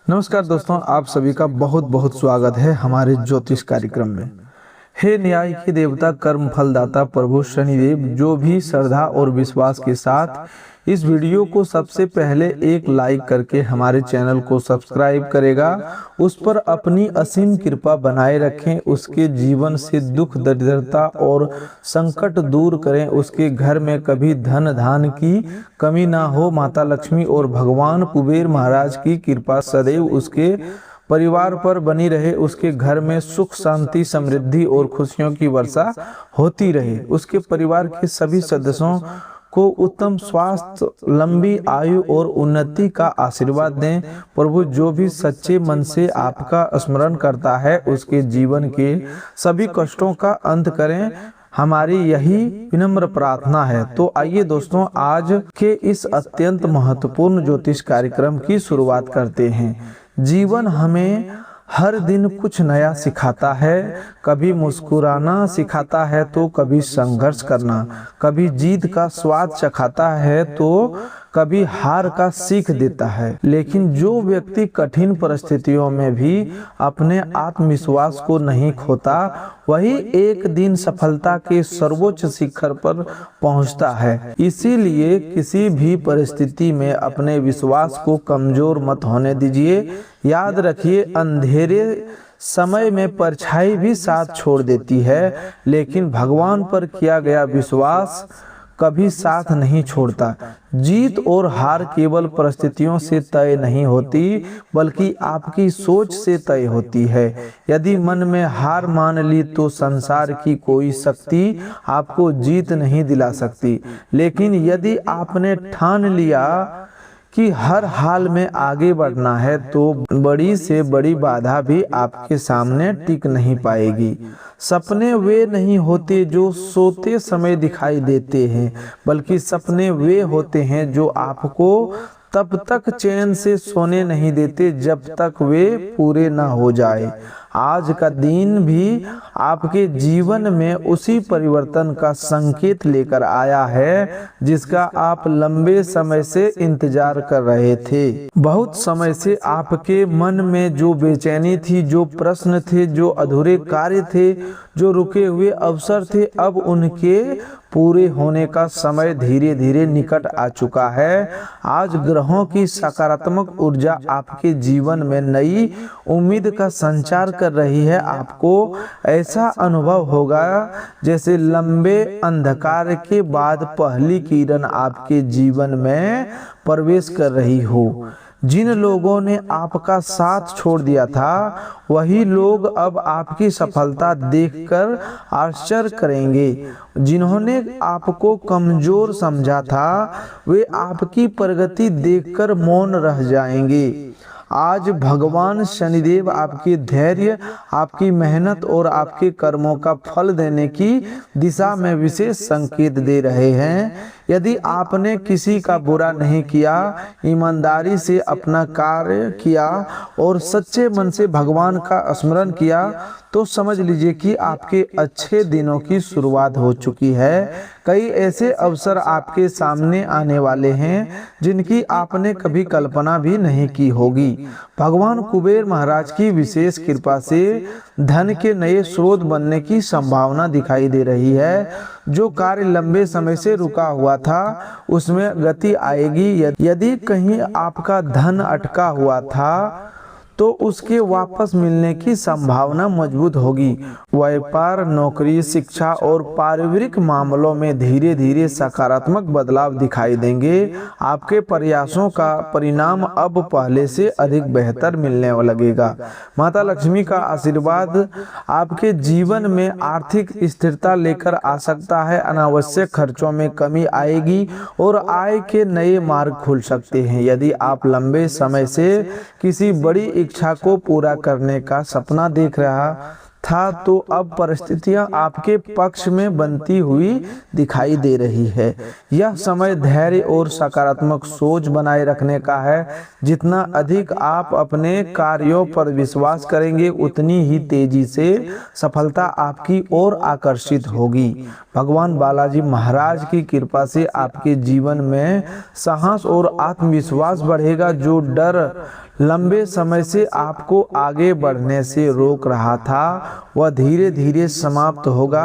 नमस्कार दोस्तों, आप सभी का बहुत बहुत स्वागत है हमारे ज्योतिष कार्यक्रम में। हे न्याय के देवता, कर्म फलदाता प्रभु शनिदेव, जो भी श्रद्धा और विश्वास के साथ इस वीडियो को सबसे पहले एक लाइक करके हमारे चैनल को सब्सक्राइब करेगा, उस पर अपनी असीम कृपा बनाए रखें। उसके जीवन से दुख दरिद्रता और संकट दूर करें। उसके घर में कभी धन धान की कमी ना हो। माता लक्ष्मी और भगवान कुबेर महाराज की कृपा सदैव उसके परिवार पर बनी रहे। उसके घर में सुख शांति समृद्धि और खुशियों की वर्षा होती रहे। उसके परिवार के सभी सदस्यों को उत्तम स्वास्थ्य, लंबी आयु और उन्नति का आशीर्वाद दें। प्रभु, जो भी सच्चे मन से आपका स्मरण करता है उसके जीवन के सभी कष्टों का अंत करें, हमारी यही विनम्र प्रार्थना है। तो आइए दोस्तों, आज के इस अत्यंत महत्वपूर्ण ज्योतिष कार्यक्रम की शुरुआत करते हैं। जीवन हमें हर दिन कुछ नया सिखाता है। कभी मुस्कुराना सिखाता है तो कभी संघर्ष करना, कभी जीत का स्वाद चखाता है तो कभी हार का सीख देता है। लेकिन जो व्यक्ति कठिन परिस्थितियों में भी अपने आत्मविश्वास को नहीं खोता, वही एक दिन सफलता के सर्वोच्च शिखर पर पहुंचता है। इसीलिए किसी भी परिस्थिति में अपने विश्वास को कमजोर मत होने दीजिए। याद रखिए, अंधेरे समय में परछाई भी साथ छोड़ देती है, लेकिन भगवान पर किया गया विश्वास कभी साथ नहीं छोड़ता। जीत और हार केवल परिस्थितियों से तय नहीं होती, बल्कि आपकी सोच से तय होती है। यदि मन में हार मान ली तो संसार की कोई शक्ति आपको जीत नहीं दिला सकती। लेकिन यदि आपने ठान लिया कि हर हाल में आगे बढ़ना है, तो बड़ी से बड़ी बाधा भी आपके सामने टिक नहीं पाएगी। सपने वे नहीं होते जो सोते समय दिखाई देते हैं, बल्कि सपने वे होते हैं जो आपको तब तक चैन से सोने नहीं देते जब तक वे पूरे ना हो जाए। आज का दिन भी आपके जीवन में उसी परिवर्तन का संकेत लेकर आया है जिसका आप लंबे समय से इंतजार कर रहे थे। बहुत समय से आपके मन में जो बेचैनी थी, जो प्रश्न थे, जो अधूरे कार्य थे, जो रुके हुए अवसर थे, अब उनके पूरे होने का समय धीरे धीरे निकट आ चुका है। आज ग्रहों की सकारात्मक ऊर्जा आपके जीवन में नई उम्मीद का संचार कर रही है। आपको ऐसा अनुभव होगा जैसे लंबे अंधकार के बाद पहली किरण आपके जीवन में प्रवेश कर रही हो। जिन लोगों ने आपका साथ छोड़ दिया था, वही लोग अब आपकी सफलता देखकर आश्चर्य करेंगे। जिन्होंने आपको कमजोर समझा था, वे आपकी प्रगति देखकर मौन रह जाएंगे। आज भगवान शनिदेव आपके धैर्य, आपकी मेहनत और आपके कर्मों का फल देने की दिशा में विशेष संकेत दे रहे हैं। यदि आपने किसी का बुरा नहीं किया, ईमानदारी से अपना कार्य किया और सच्चे मन से भगवान का स्मरण किया, तो समझ लीजिए कि आपके अच्छे दिनों की शुरुआत हो चुकी है। कई ऐसे अवसर आपके सामने आने वाले हैं जिनकी आपने कभी कल्पना भी नहीं की होगी। भगवान कुबेर महाराज की विशेष कृपा से धन के नए स्रोत बनने की संभावना दिखाई दे रही है। जो कार्य लंबे समय से रुका हुआ था, उसमें गति आएगी। यदि कहीं आपका धन अटका हुआ था, तो उसके वापस मिलने की संभावना मजबूत होगी। व्यापार, नौकरी, शिक्षा और पारिवारिक मामलों में धीरे धीरे सकारात्मक बदलाव दिखाई देंगे। आपके प्रयासों का परिणाम अब पहले से अधिक बेहतर मिलने लगेगा। माता लक्ष्मी का आशीर्वाद आपके जीवन में आर्थिक स्थिरता लेकर आ सकता है। अनावश्यक खर्चों में कमी आएगी और आय के नए मार्ग खुल सकते हैं। यदि आप लंबे समय से किसी बड़ी इच्छा को पूरा करने का सपना देख रहा था तो अब परिस्थितियां आपके पक्ष में बनती हुई दिखाई दे रही है। यह समय धैर्य और सकारात्मक सोच बनाए रखने का है। जितना अधिक आप अपने कार्यों पर विश्वास करेंगे उतनी ही तेजी से सफलता आपकी ओर आकर्षित होगी। भगवान बालाजी महाराज की कृपा से आपके जीवन में साहस और आत्मविश्वास बढ़ेगा। जो डर लंबे समय से आपको आगे बढ़ने से रोक रहा था वह धीरे धीरे समाप्त होगा।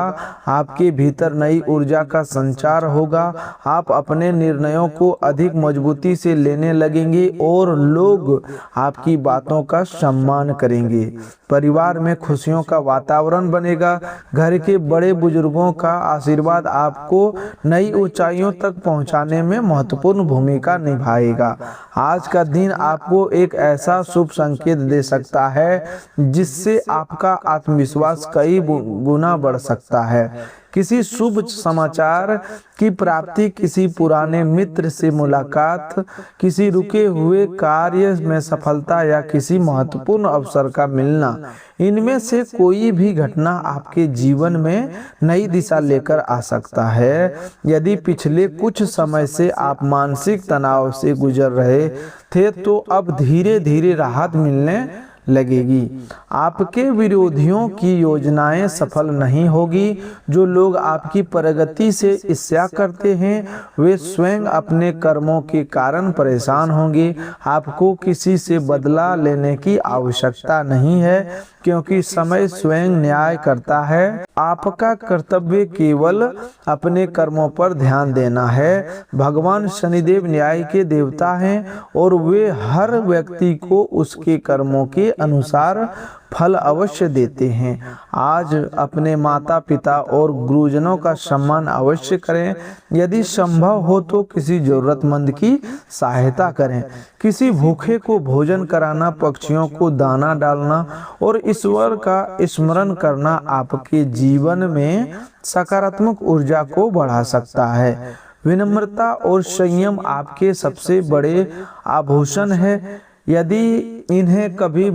आपके भीतर नई ऊर्जा का संचार होगा। आप अपने निर्णयों को अधिक मजबूती से लेने लगेंगे और लोग आपकी बातों का सम्मान करेंगे। परिवार में खुशियों का वातावरण बनेगा। घर के बड़े बुजुर्गों का आशीर्वाद आपको नई ऊंचाइयों तक पहुंचाने में महत्वपूर्ण भूमिका निभाएगा। आज का दिन आपको एक ऐसा शुभ संकेत दे सकता है जिससे आपका आत्मविश्वास कई गुना बढ़ सकता है। किसी शुभ समाचार की प्राप्ति, किसी पुराने मित्र से मुलाकात, किसी रुके हुए कार्य में सफलता या किसी महत्वपूर्ण अवसर का मिलना, इनमें से कोई भी घटना आपके जीवन में नई दिशा लेकर आ सकता है। यदि पिछले कुछ समय से आप मानसिक तनाव से गुजर रहे थे तो अब धीरे धीरे राहत मिलने लगेगी। आपके विरोधियों की योजनाएं सफल नहीं होगी। जो लोग आपकी प्रगति से ईर्ष्या करते हैं वे स्वयं अपने कर्मों के कारण परेशान होंगे। आपको किसी से बदला लेने की आवश्यकता नहीं है क्योंकि समय स्वयं न्याय करता है। आपका कर्तव्य केवल अपने कर्मों पर ध्यान देना है। भगवान शनिदेव न्याय के देवता हैं और वे हर व्यक्ति को उसके कर्मों के अनुसार फल अवश्य देते हैं। आज अपने माता पिता और गुरुजनों का सम्मान अवश्य करें। यदि संभव हो तो किसी जरूरतमंद की सहायता करें। किसी भूखे को भोजन कराना, पक्षियों को दाना डालना और ईश्वर का स्मरण करना आपके जीवन में सकारात्मक ऊर्जा को बढ़ा सकता है। विनम्रता और संयम आपके सबसे बड़े आभूषण है। यदि इन्हें कभी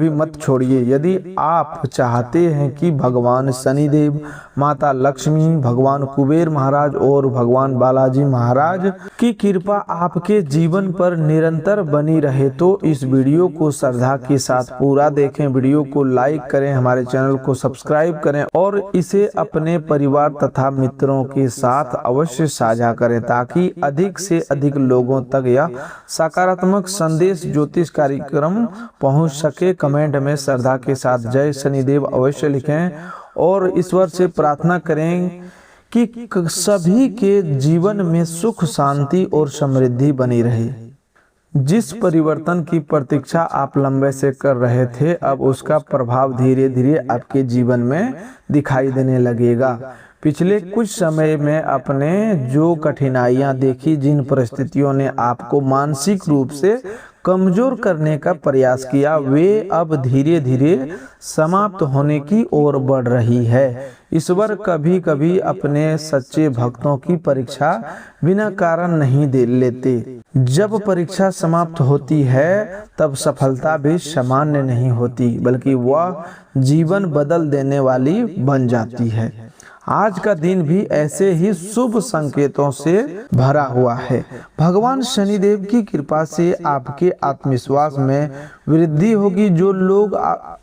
मत छोड़िए। यदि आप चाहते हैं कि भगवान शनिदेव, माता लक्ष्मी, भगवान कुबेर महाराज और भगवान बालाजी महाराज की कृपा आपके जीवन पर निरंतर बनी रहे तो इस वीडियो को श्रद्धा के साथ पूरा देखें। वीडियो को लाइक करें, हमारे चैनल को सब्सक्राइब करें और इसे अपने परिवार तथा मित्रों के साथ अवश्य साझा करें ताकि अधिक से अधिक लोगों तक यह सकारात्मक संदेश ज्योतिष कार्यक्रम पहुंच सके। कमेंट में श्रद्धा के साथ जय शनिदेव अवश्य लिखें और ईश्वर से प्रार्थना करें कि सभी के जीवन में सुख, शांति और समृद्धि बनी रहे। जिस परिवर्तन की प्रतीक्षा आप लंबे से कर रहे थे अब उसका प्रभाव धीरे धीरे आपके जीवन में दिखाई देने लगेगा। पिछले कुछ समय में आपने जो कठिनाइयां देखी, जिन परिस्थितियों ने आपको मानसिक रूप से कमजोर करने का प्रयास किया, वे अब धीरे धीरे समाप्त होने की ओर बढ़ रही है। ईश्वर कभी कभी अपने सच्चे भक्तों की परीक्षा बिना कारण नहीं दे लेते। जब परीक्षा समाप्त होती है तब सफलता भी सामान्य नहीं होती बल्कि वह जीवन बदल देने वाली बन जाती है। आज का दिन भी ऐसे ही शुभ संकेतों से भरा हुआ है। भगवान शनिदेव की कृपा से आपके आत्मविश्वास में वृद्धि होगी। जो लोग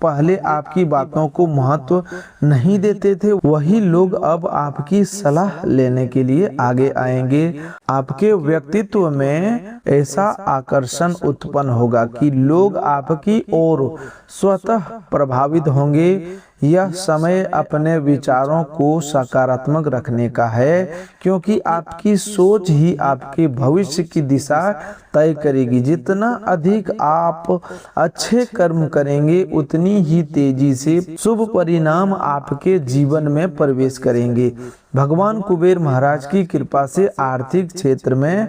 पहले आपकी बातों को महत्व नहीं देते थे वही लोग अब आपकी सलाह लेने के लिए आगे आएंगे। आपके व्यक्तित्व में ऐसा आकर्षण उत्पन्न होगा कि लोग आपकी ओर स्वतः प्रभावित होंगे। यह समय अपने विचारों को सकारात्मक रखने का है क्योंकि आपकी सोच ही आपके भविष्य की दिशा तय करेगी। जितना अधिक आप अच्छे कर्म करेंगे उतनी ही तेजी से शुभ परिणाम आपके जीवन में प्रवेश करेंगे। भगवान कुबेर महाराज की कृपा से आर्थिक क्षेत्र में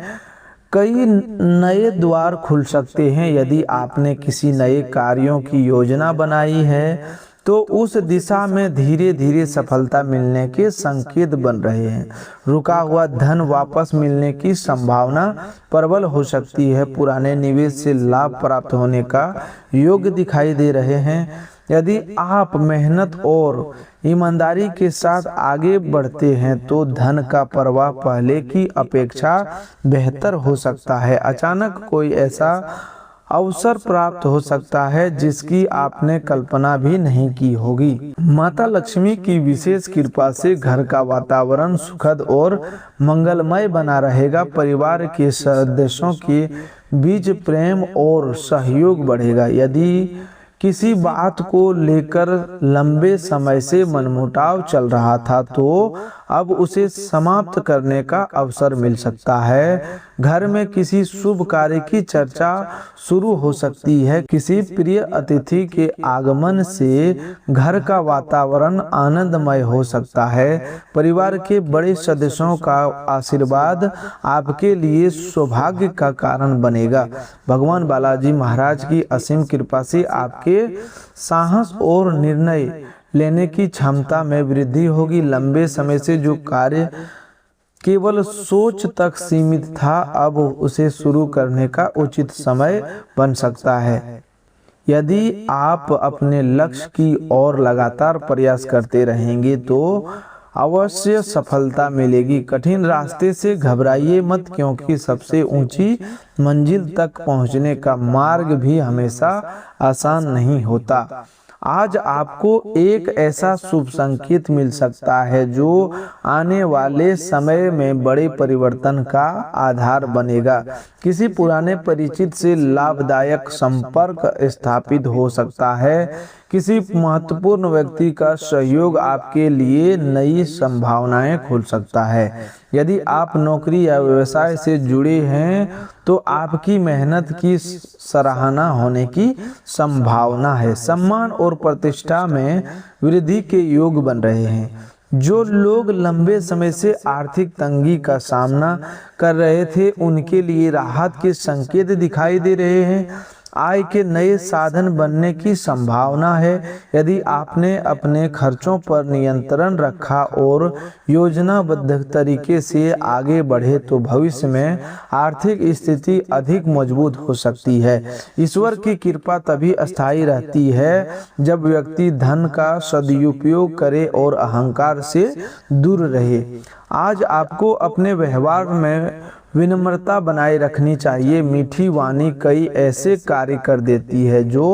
कई नए द्वार खुल सकते हैं। यदि आपने किसी नए कार्यों की योजना बनाई है तो उस दिशा में धीरे धीरे सफलता मिलने के संकेत बन रहे हैं। रुका हुआ धन वापस मिलने की संभावना प्रबल हो सकती है। पुराने निवेश से लाभ प्राप्त होने का योग दिखाई दे रहे हैं। यदि आप मेहनत और ईमानदारी के साथ आगे बढ़ते हैं तो धन का प्रवाह पहले की अपेक्षा बेहतर हो सकता है। अचानक कोई ऐसा अवसर प्राप्त हो सकता है जिसकी आपने कल्पना भी नहीं की होगी। माता लक्ष्मी की विशेष कृपा से घर का वातावरण सुखद और मंगलमय बना रहेगा। परिवार के सदस्यों के बीच प्रेम और सहयोग बढ़ेगा। यदि किसी बात को लेकर लंबे समय से मनमुटाव चल रहा था तो अब उसे समाप्त करने का अवसर मिल सकता है। घर में किसी शुभ कार्य की चर्चा शुरू हो सकती है। किसी प्रिय अतिथि के आगमन से घर का वातावरण आनंदमय हो सकता है। परिवार के बड़े सदस्यों का आशीर्वाद आपके लिए सौभाग्य का कारण बनेगा। भगवान बालाजी महाराज की असीम कृपा से आपके साहस और निर्णय लेने की क्षमता में वृद्धि होगी। लंबे समय से जो कार्य केवल सोच तक सीमित था, अब उसे शुरू करने का उचित समय बन सकता है। यदि आप अपने लक्ष्य की ओर लगातार प्रयास करते रहेंगे तो अवश्य सफलता मिलेगी। कठिन रास्ते से घबराइए मत, क्योंकि सबसे ऊंची मंजिल तक पहुंचने का मार्ग भी हमेशा आसान नहीं होता। आज आपको एक ऐसा शुभ संकेत मिल सकता है जो आने वाले समय में बड़े परिवर्तन का आधार बनेगा। किसी पुराने परिचित से लाभदायक संपर्क स्थापित हो सकता है। किसी महत्वपूर्ण व्यक्ति का सहयोग आपके लिए नई संभावनाएं खोल सकता है। यदि आप नौकरी या व्यवसाय से जुड़े हैं तो आपकी मेहनत की सराहना होने की संभावना है। सम्मान और प्रतिष्ठा में वृद्धि के योग बन रहे हैं। जो लोग लंबे समय से आर्थिक तंगी का सामना कर रहे थे उनके लिए राहत के संकेत दिखाई दे रहे हैं। आय के नए साधन बनने की संभावना है। यदि आपने अपने खर्चों पर नियंत्रण रखा और योजनाबद्ध तरीके से आगे बढ़े तो भविष्य में आर्थिक स्थिति अधिक मजबूत हो सकती है। ईश्वर की कृपा तभी स्थायी रहती है जब व्यक्ति धन का सदुपयोग करे और अहंकार से दूर रहे। आज आपको अपने व्यवहार में विनम्रता बनाए रखनी चाहिए। मीठी वाणी कई ऐसे कार्य कर देती है जो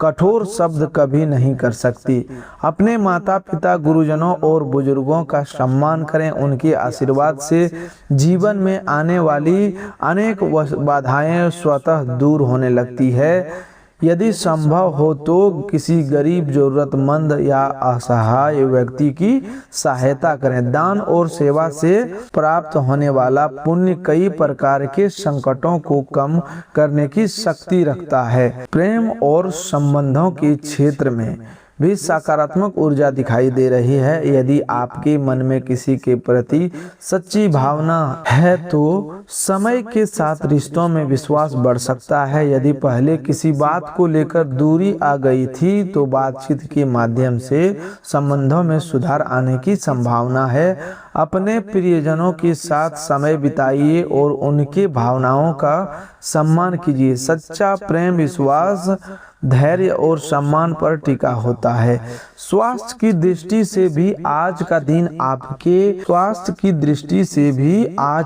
कठोर शब्द कभी नहीं कर सकती। अपने माता पिता, गुरुजनों और बुजुर्गों का सम्मान करें। उनके आशीर्वाद से जीवन में आने वाली अनेक बाधाएं स्वतः दूर होने लगती है। यदि संभव हो तो किसी गरीब, जरूरतमंद या असहाय व्यक्ति की सहायता करें। दान और सेवा से प्राप्त होने वाला पुण्य कई प्रकार के संकटों को कम करने की शक्ति रखता है। प्रेम और संबंधों के क्षेत्र में भी सकारात्मक ऊर्जा दिखाई दे रही है। यदि आपके मन में किसी के प्रति सच्ची भावना है तो समय के साथ रिश्तों में विश्वास बढ़ सकता है। यदि पहले किसी बात को लेकर दूरी आ गई थी तो बातचीत के माध्यम से संबंधों में सुधार आने की संभावना है। अपने प्रियजनों के साथ समय बिताइए और उनके भावनाओं का सम्मान कीजिए। सच्चा प्रेम विश्वास, धैर्य और सम्मान पर टिका होता है। स्वास्थ्य की दृष्टि से भी आज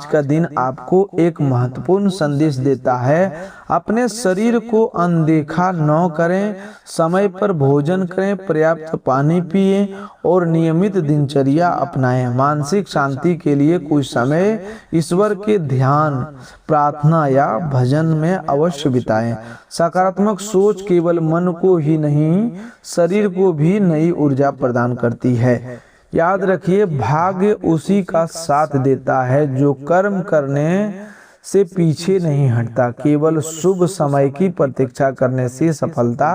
का दिन आपको एक महत्वपूर्ण संदेश देता है। अपने शरीर को अनदेखा न करें, समय पर भोजन करें, पर्याप्त पानी पिएं और नियमित दिनचर्या अपनाएं। मानसिक शांति के लिए कुछ समय ईश्वर के ध्यान, प्रार्थना या भजन में अवश्य बिताएं। सकारात्मक सोच केवल मन को ही नहीं, शरीर को भी नई ऊर्जा प्रदान करती है। याद रखिए, भाग्य उसी का साथ देता है जो कर्म करने से पीछे नहीं हटता। केवल शुभ समय की प्रतीक्षा करने से सफलता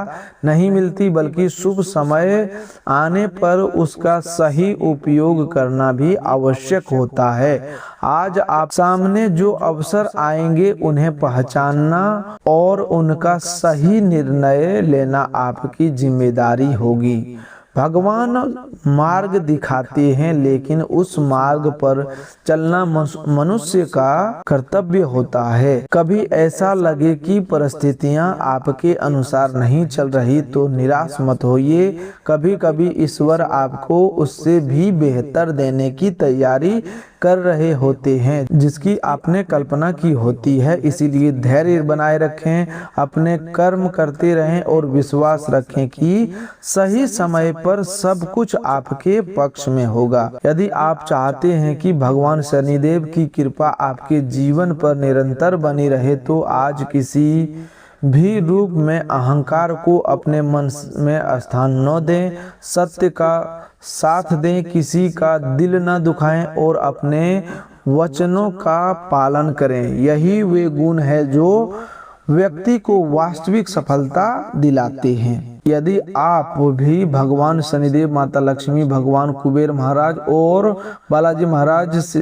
नहीं मिलती, बल्कि शुभ समय आने पर उसका सही उपयोग करना भी आवश्यक होता है। आज आप सामने जो अवसर आएंगे उन्हें पहचानना और उनका सही निर्णय लेना आपकी जिम्मेदारी होगी। भगवान मार्ग दिखाते हैं, लेकिन उस मार्ग पर चलना मनुष्य का कर्तव्य होता है। कभी ऐसा लगे कि परिस्थितियां आपके अनुसार नहीं चल रही तो निराश मत होइए। कभी कभी ईश्वर आपको उससे भी बेहतर देने की तैयारी कर रहे होते हैं जिसकी आपने कल्पना की होती है। इसीलिए धैर्य बनाए रखें, अपने कर्म करते रहें और विश्वास रखें कि सही समय पर सब कुछ आपके पक्ष में होगा। यदि आप चाहते हैं कि भगवान शनिदेव की कृपा आपके जीवन पर निरंतर बनी रहे तो आज किसी भी रूप में अहंकार को अपने मन में स्थान न दें, सत्य का साथ दें, किसी का दिल न दुखाएं और अपने वचनों का पालन करें। यही वे गुण है जो व्यक्ति को वास्तविक सफलता दिलाते हैं। यदि आप भी भगवान शनिदेव, माता लक्ष्मी, भगवान कुबेर महाराज और बालाजी महाराज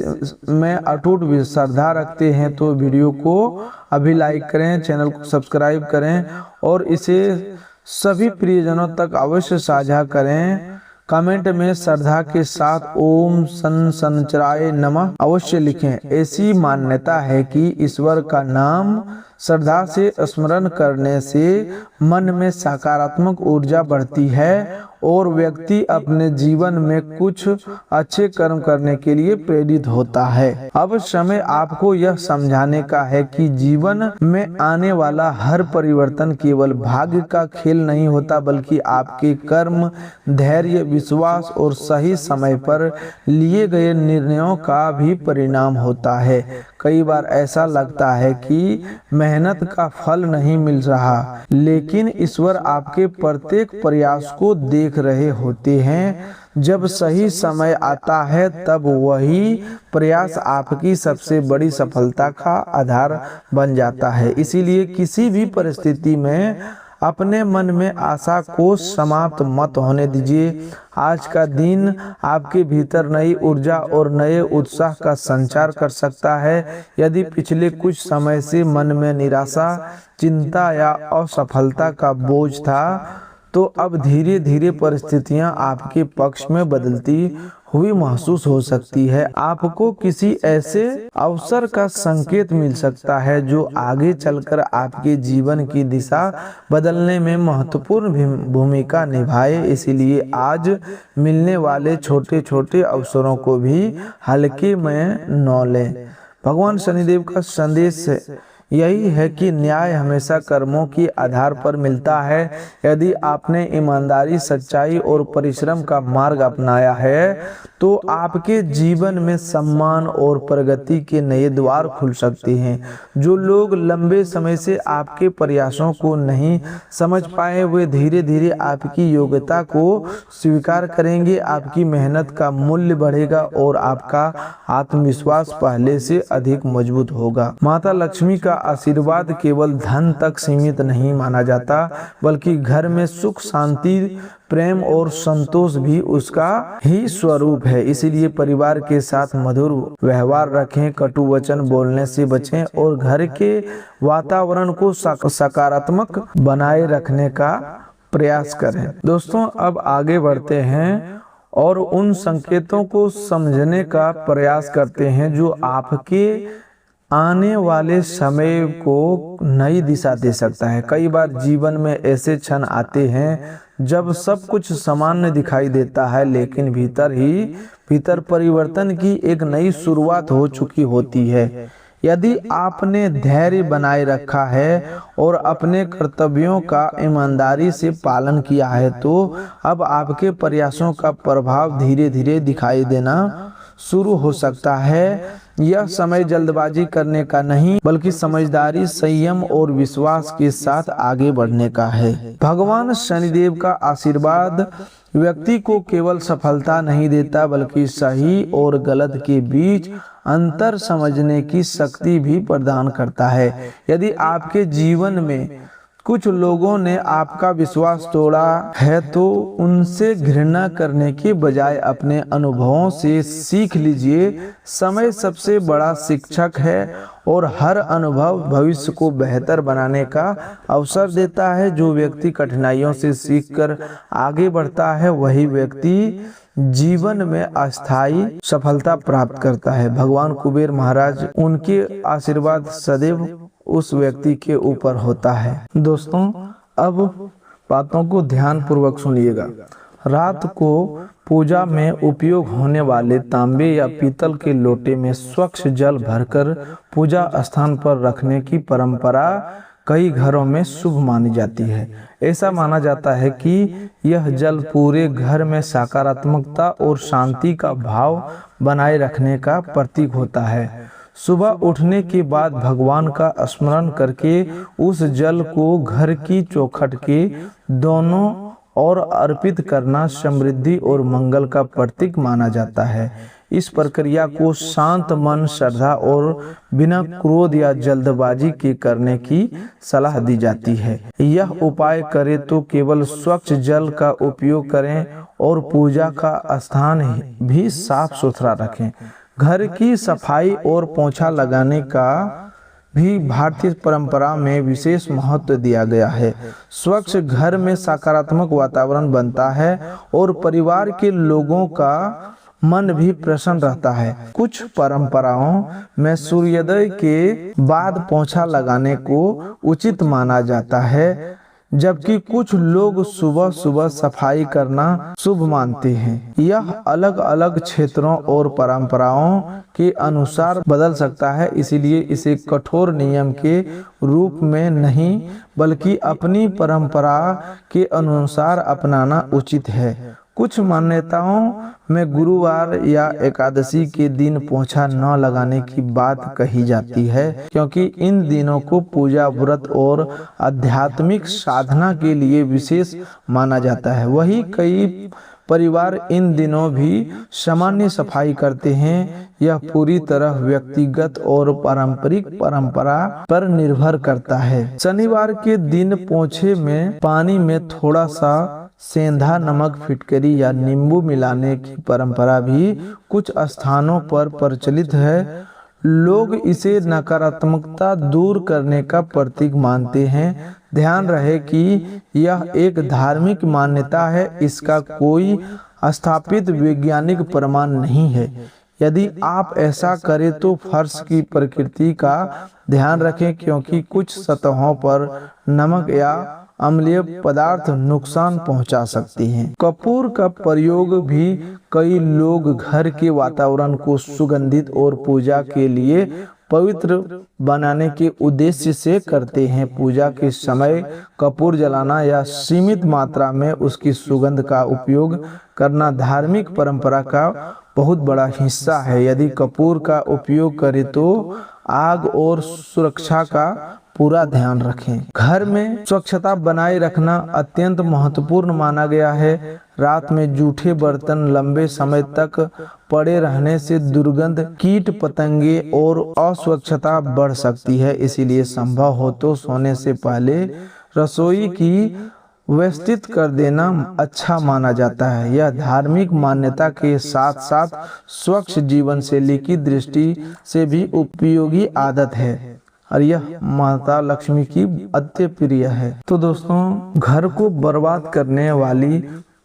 में अटूट श्रद्धा रखते हैं तो वीडियो को अभी लाइक करें, चैनल को सब्सक्राइब करें और इसे सभी प्रियजनों तक अवश्य साझा करें। कमेंट में श्रद्धा के साथ ओम शनिश्चराय नमः अवश्य लिखें। ऐसी मान्यता है कि ईश्वर का नाम श्रद्धा से स्मरण करने से मन में सकारात्मक ऊर्जा बढ़ती है और व्यक्ति अपने जीवन में कुछ अच्छे कर्म करने के लिए प्रेरित होता है। अब समय आपको यह समझाने का है कि जीवन में आने वाला हर परिवर्तन केवल भाग्य का खेल नहीं होता, बल्कि आपके कर्म, धैर्य, विश्वास और सही समय पर लिए गए निर्णयों का भी परिणाम होता है। कई बार ऐसा लगता है कि मेहनत का फल नहीं मिल रहा, लेकिन ईश्वर आपके प्रत्येक प्रयास को देख रहे होते हैं। जब सही समय आता है तब वही प्रयास आपकी सबसे बड़ी सफलता का आधार बन जाता है। इसीलिए किसी भी परिस्थिति में अपने मन में आशा को समाप्त मत होने दीजिए। आज का दिन आपके भीतर नई ऊर्जा और नए उत्साह का संचार कर सकता है। यदि पिछले कुछ समय से मन में निराशा, चिंता या असफलता का बोझ था तो अब धीरे धीरे परिस्थितियां आपके पक्ष में बदलती हुई महसूस हो सकती है। आपको किसी ऐसे अवसर का संकेत मिल सकता है जो आगे चलकर आपके जीवन की दिशा बदलने में महत्वपूर्ण भूमिका निभाए। इसीलिए आज मिलने वाले छोटे छोटे अवसरों को भी हल्के में न लें। भगवान शनिदेव का संदेश यही है कि न्याय हमेशा कर्मों के आधार पर मिलता है। यदि आपने ईमानदारी, सच्चाई और परिश्रम का मार्ग अपनाया है तो आपके जीवन में सम्मान और प्रगति के नए द्वार खुल सकते हैं। जो लोग लंबे समय से आपके प्रयासों को नहीं समझ पाए वे धीरे धीरे आपकी योग्यता को स्वीकार करेंगे। आपकी मेहनत का मूल्य बढ़ेगा और आपका आत्मविश्वास पहले से अधिक मजबूत होगा। माता लक्ष्मी का आशीर्वाद केवल धन तक सीमित नहीं माना जाता, बल्कि घर में सुख, शांति, प्रेम और संतोष भी उसका ही स्वरूप है। इसीलिए परिवार के साथ मधुर व्यवहार रखें, कटु वचन बोलने से बचें और घर के वातावरण को सकारात्मक बनाए रखने का प्रयास करें। दोस्तों, अब आगे बढ़ते हैं और उन संकेतों को समझने का प्रयास करते हैं जो आपके आने वाले समय को नई दिशा दे सकता है। कई बार जीवन में ऐसे क्षण आते हैं जब सब कुछ सामान्य दिखाई देता है, लेकिन भीतर परिवर्तन की एक नई शुरुआत हो चुकी होती है। यदि आपने धैर्य बनाए रखा है और अपने कर्तव्यों का ईमानदारी से पालन किया है तो अब आपके प्रयासों का प्रभाव धीरे धीरे दिखाई देना शुरू हो सकता है। यह समय जल्दबाजी करने का नहीं, बल्कि समझदारी, संयम और विश्वास के साथ आगे बढ़ने का है। भगवान शनिदेव का आशीर्वाद व्यक्ति को केवल सफलता नहीं देता, बल्कि सही और गलत के बीच अंतर समझने की शक्ति भी प्रदान करता है। यदि आपके जीवन में कुछ लोगों ने आपका विश्वास तोड़ा है तो उनसे घृणा करने के बजाय अपने अनुभवों से सीख लीजिए। समय सबसे बड़ा शिक्षक है और हर अनुभव भविष्य को बेहतर बनाने का अवसर देता है। जो व्यक्ति कठिनाइयों से सीखकर आगे बढ़ता है वही व्यक्ति जीवन में अस्थायी सफलता प्राप्त करता है। भगवान कुबेर महाराज, उनके आशीर्वाद सदैव उस व्यक्ति के ऊपर होता है। दोस्तों, अब बातों को ध्यान पूर्वक सुनिएगा। रात को पूजा में उपयोग होने वाले तांबे या पीतल के लोटे में स्वच्छ जल भरकर पूजा स्थान पर रखने की परंपरा कई घरों में शुभ मानी जाती है। ऐसा माना जाता है कि यह जल पूरे घर में सकारात्मकता और शांति का भाव बनाए रखने का प्रतीक होता है। सुबह उठने के बाद भगवान का स्मरण करके उस जल को घर की चौखट के दोनों ओर अर्पित करना समृद्धि और मंगल का प्रतीक माना जाता है। इस प्रक्रिया को शांत मन, श्रद्धा और बिना क्रोध या जल्दबाजी के करने की सलाह दी जाती है। यह उपाय करें तो केवल स्वच्छ जल का उपयोग करें और पूजा का स्थान भी साफ सुथरा रखें। घर की सफाई और पोछा लगाने का भी भारतीय परंपरा में विशेष महत्व दिया गया है। स्वच्छ घर में सकारात्मक वातावरण बनता है और परिवार के लोगों का मन भी प्रसन्न रहता है। कुछ परंपराओं में सूर्योदय के बाद पोछा लगाने को उचित माना जाता है, जबकि कुछ लोग सुबह सुबह सफाई करना शुभ मानते हैं। यह अलग अलग क्षेत्रों और परंपराओं के अनुसार बदल सकता है, इसीलिए इसे कठोर नियम के रूप में नहीं बल्कि अपनी परंपरा के अनुसार अपनाना उचित है। कुछ मान्यताओं में गुरुवार या एकादशी के दिन पोछा न लगाने की बात कही जाती है, क्योंकि इन दिनों को पूजा, व्रत और आध्यात्मिक साधना के लिए विशेष माना जाता है। वहीं कई परिवार इन दिनों भी सामान्य सफाई करते हैं। यह पूरी तरह व्यक्तिगत और पारंपरिक परंपरा पर निर्भर करता है। शनिवार के दिन पोछे में पानी में थोड़ा सा सेंधा नमक, फिटकरी या नींबू मिलाने की परंपरा भी कुछ स्थानों पर प्रचलित है। लोग इसे नकारात्मकता दूर करने का प्रतीक मानते हैं। ध्यान रहे कि यह एक धार्मिक मान्यता है, इसका कोई स्थापित वैज्ञानिक प्रमाण नहीं है। यदि आप ऐसा करें तो फर्श की प्रकृति का ध्यान रखें, क्योंकि कुछ सतहों पर नमक या अम्लीय पदार्थ नुकसान पहुंचा सकते हैं। कपूर का प्रयोग भी कई लोग घर के वातावरण को सुगंधित और पूजा के लिए पवित्र बनाने के उद्देश्य से करते हैं। पूजा के समय कपूर जलाना या सीमित मात्रा में उसकी सुगंध का उपयोग करना धार्मिक परंपरा का बहुत बड़ा हिस्सा है। यदि कपूर का उपयोग करें तो आग और सुरक्षा का पूरा ध्यान रखें। घर में स्वच्छता बनाए रखना अत्यंत महत्वपूर्ण माना गया है। रात में जूठे बर्तन लंबे समय तक पड़े रहने से दुर्गंध, कीट पतंगे और अस्वच्छता बढ़ सकती है। इसीलिए संभव हो तो सोने से पहले रसोई की व्यवस्थित कर देना अच्छा माना जाता है। यह धार्मिक मान्यता के साथ साथ स्वच्छ जीवन शैली की दृष्टि से भी उपयोगी आदत है और यह माता लक्ष्मी की अति प्रिय है। तो दोस्तों, घर को बर्बाद करने वाली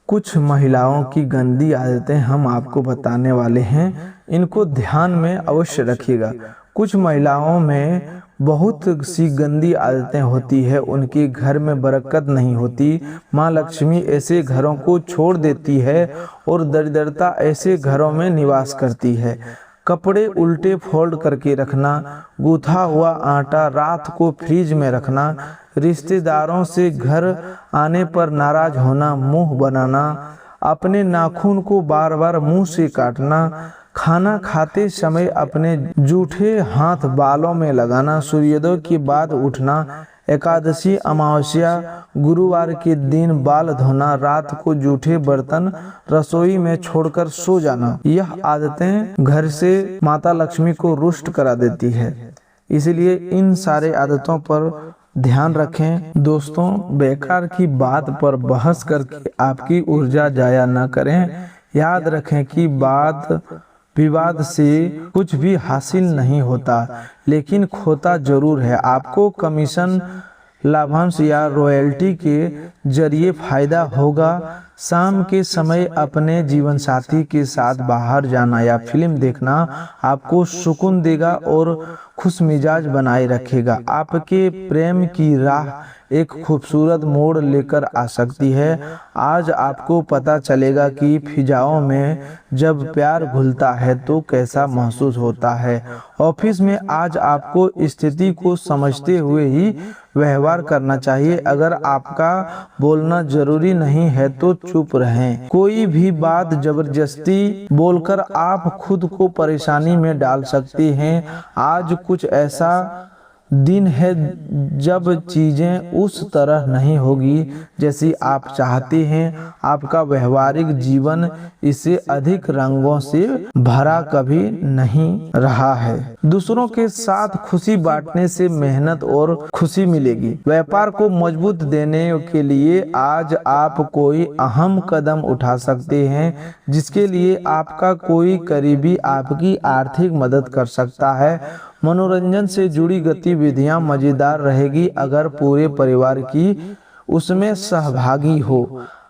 कुछ महिलाओं की गंदी आदतें हम आपको बताने वाले हैं, इनको ध्यान में अवश्य रखिएगा। कुछ महिलाओं में बहुत सी गंदी आदतें होती है, उनके घर में बरकत नहीं होती। माँ लक्ष्मी ऐसे घरों को छोड़ देती है और दरिद्रता ऐसे घरों में निवास करती है। कपड़े उल्टे फोल्ड करके रखना, गूथा हुआ आटा रात को फ्रिज में रखना, रिश्तेदारों से घर आने पर नाराज होना, मुंह बनाना, अपने नाखून को बार बार मुंह से काटना, खाना खाते समय अपने जूठे हाथ बालों में लगाना, सूर्योदय के बाद उठना, एकादशी, अमावस्या, गुरुवार के दिन बाल धोना, रात को जूठे बर्तन रसोई में छोड़कर सो जाना। यह आदतें घर से माता लक्ष्मी को रुष्ट करा देती है। इसलिए इन सारे आदतों पर ध्यान रखें दोस्तों, बेकार की बात पर बहस करके आपकी ऊर्जा जाया न करें। याद रखें कि बात विवाद से कुछ भी हासिल नहीं होता, लेकिन खोता जरूर है। आपको कमीशन, लाभांश या रॉयल्टी के जरिए फायदा होगा। शाम के समय अपने जीवन साथी के साथ बाहर जाना या फिल्म देखना आपको सुकून देगा और खुश मिजाज बनाए रखेगा। आपके प्रेम की राह एक खूबसूरत मोड़ लेकर आ सकती है। आज आपको पता चलेगा कि फिजाओं में जब प्यार घुलता है तो कैसा महसूस होता है। ऑफिस में आज आपको स्थिति को समझते हुए ही व्यवहार करना चाहिए। अगर आपका बोलना जरूरी नहीं है तो चुप रहें। कोई भी बात जबरदस्ती बोलकर आप खुद को परेशानी में डाल सकते हैं। आज कुछ ऐसा दिन है जब चीजें उस तरह नहीं होगी जैसी आप चाहते हैं। आपका व्यवहारिक जीवन इससे अधिक रंगों से भरा कभी नहीं रहा है। दूसरों के साथ खुशी बांटने से मेहनत और खुशी मिलेगी। व्यापार को मजबूत देने के लिए आज आप कोई अहम कदम उठा सकते हैं, जिसके लिए आपका कोई करीबी आपकी आर्थिक मदद कर सकता है। मनोरंजन से जुड़ी गतिविधियां मजेदार रहेगी अगर पूरे परिवार की उसमें सहभागी हो।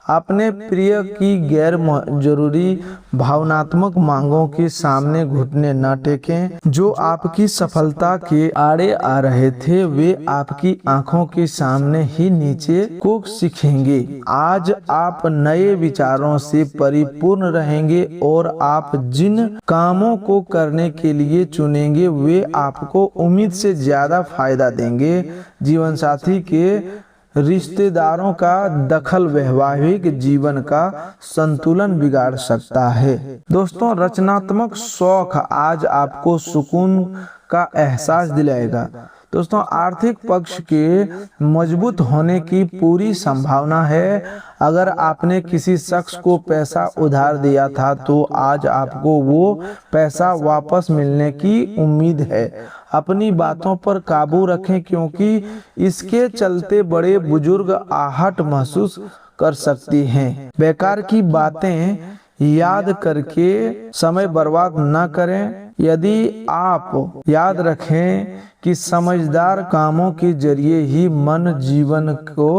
अपने प्रिय की गैर जरूरी भावनात्मक मांगों के सामने घुटने न टेकें। जो आपकी सफलता के आड़े आ रहे थे वे आपकी आंखों के सामने ही नीचे को सीखेंगे। आज आप नए विचारों से परिपूर्ण रहेंगे और आप जिन कामों को करने के लिए चुनेंगे वे आपको उम्मीद से ज्यादा फायदा देंगे। जीवन साथी के रिश्तेदारों का दखल वैवाहिक जीवन का संतुलन बिगाड़ सकता है। दोस्तों, रचनात्मक शौक आज आपको सुकून का एहसास दिलाएगा। दोस्तों, आर्थिक पक्ष के मजबूत होने की पूरी संभावना है। अगर आपने किसी शख्स को पैसा उधार दिया था तो आज आपको वो पैसा वापस मिलने की उम्मीद है। अपनी बातों पर काबू रखें क्योंकि इसके चलते बड़े बुजुर्ग आहट महसूस कर सकती हैं। बेकार की बातें याद करके समय बर्बाद न करें। यदि आप याद रखें कि समझदार कामों के जरिए ही मन जीवन को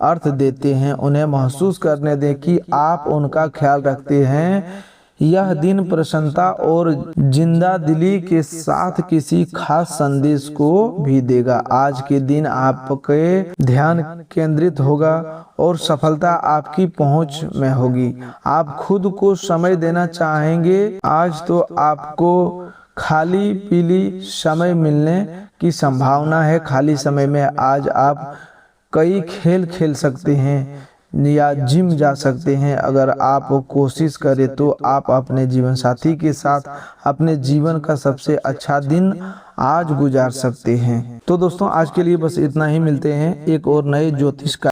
अर्थ देते हैं, उन्हें महसूस करने दें कि आप उनका ख्याल रखते हैं। यह दिन प्रसन्नता और जिंदा दिली के साथ किसी खास संदेश को भी देगा। आज के दिन आपके ध्यान केंद्रित होगा और सफलता आपकी पहुंच में होगी। आप खुद को समय देना चाहेंगे। आज तो आपको खाली पीली समय मिलने की संभावना है। खाली समय में आज आप कई खेल खेल सकते हैं या जिम जा सकते हैं। अगर आप कोशिश करें तो आप अपने जीवन साथी के साथ अपने जीवन का सबसे अच्छा दिन आज गुजार सकते हैं। तो दोस्तों, आज के लिए बस इतना ही। मिलते हैं एक और नए ज्योतिष का